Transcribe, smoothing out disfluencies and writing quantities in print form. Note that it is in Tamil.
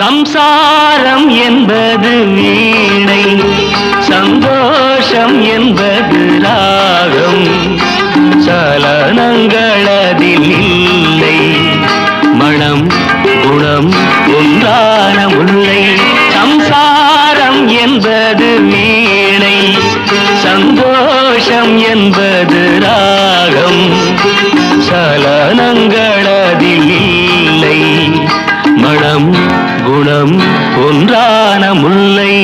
சம்சாரம் என்பது வீணை, சந்தோஷம் என்பது ராகம். சலனங்களதில் இல்லை, மனம் குணம் ஒன்றான முல்லை. சம்சாரம் என்பது வீணை, சந்தோஷம் என்பது ராகம். சலனங்களதில் இல்லை, மனம் குணம் ஒன்றான முல்லை.